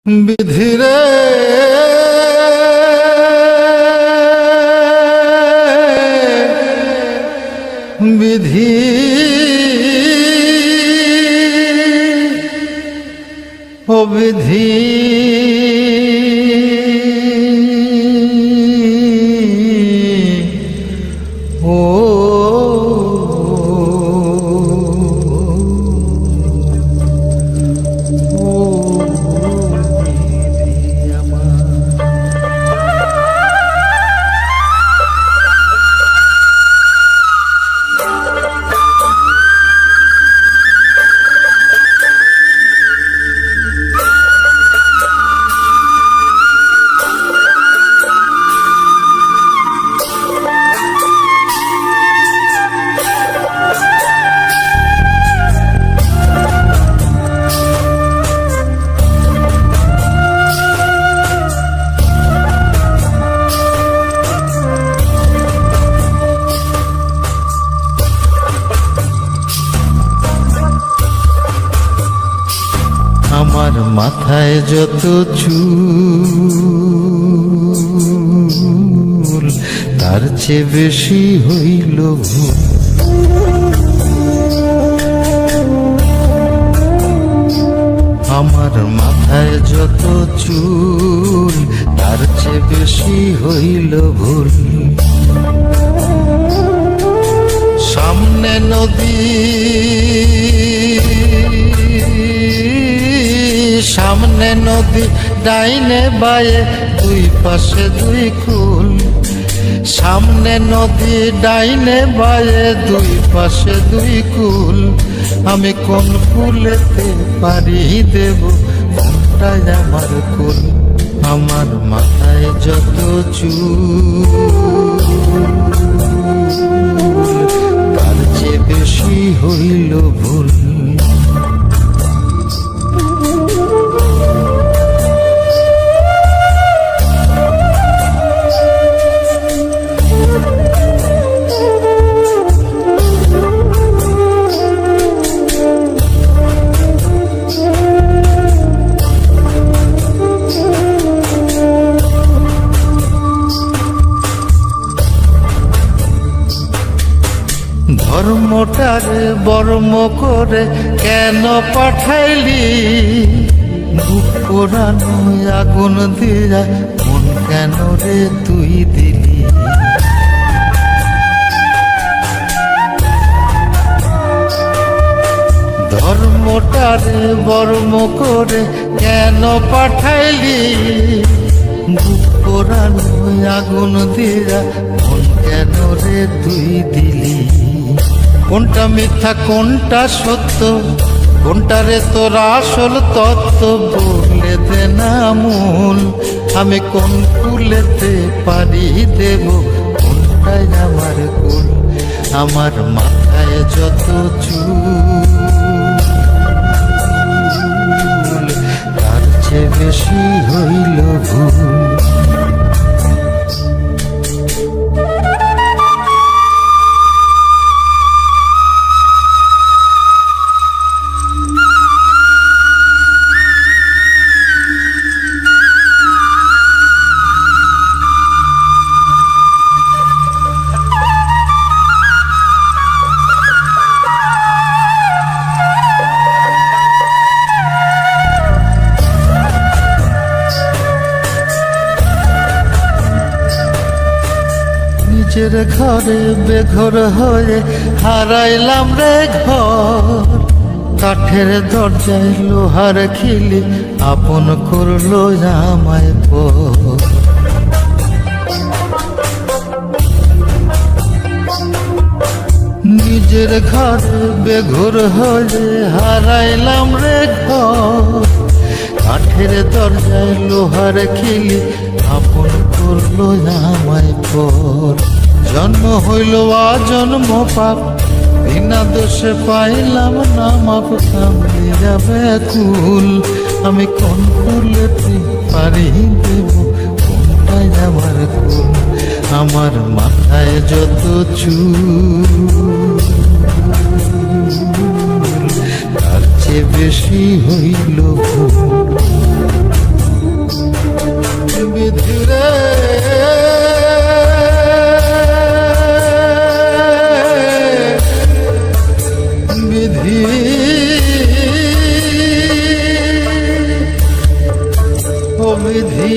বিধিরে বিধি ও বিধি ও আমার মাথায় যত চুল তার চেয়ে বেশি হইল ভুল। আমার মাথায় যত চুল তার চেয়ে বেশি হইল ভুল। সামনে নদী সামনে নদী ডাইনে বায়ে দুই পাশে দুই কুল। সামনে নদী ডাইনে বায়ে দুই পাশে দুই কুল। আমি কোন কুলেতে পারি দেব কোনটাই আমার কুল। আমার মাথায় যত চুল তার চেয়ে বেশি হইল ভুল। ধর্মটারে বর্ম করে কেন পাঠাইলি? বুক পোড়ানো আগুন দিয়া মন কেন রে তুই দিলি? ধর্মটারে বর্ম করে কেন পাঠাইলি? বুক পোড়ানো আগুন দিয়া মন কেন রে তুই দিলি? কোনটা মিথ্যা কোনটা সত্য, কোনটারে তোর আসল তত্ত্ব বলে দে না মূল। আমি কোন কুলেতে পারি দেব কোনটাই আমার কুল। আমার মাথায় যত চুল তার চেয়ে বেশি হইল ভুল। নিজের ঘরে বেঘর হয়ে হারাইলাম রে ঘর। কাঠের দরজায় লোহার খিলি আপন করলো আমায় পর। নিজের ঘরে বেঘর হয়ে হারাইলাম রে ঘর। কাঠের দরজায় লোহার খিলি আপন করলো আমায় পর। জন্ম হইল আজন্ম পাপ, বিনা দোষে পাইলাম না মাপ। কামড়ে যাবে কুল, আমি কোন কুলেতে পারি দেব কোনটাই আমার কুল। আমার মাথায় যত চুল তার চেয়ে বেশি হইল ভুল। বিধি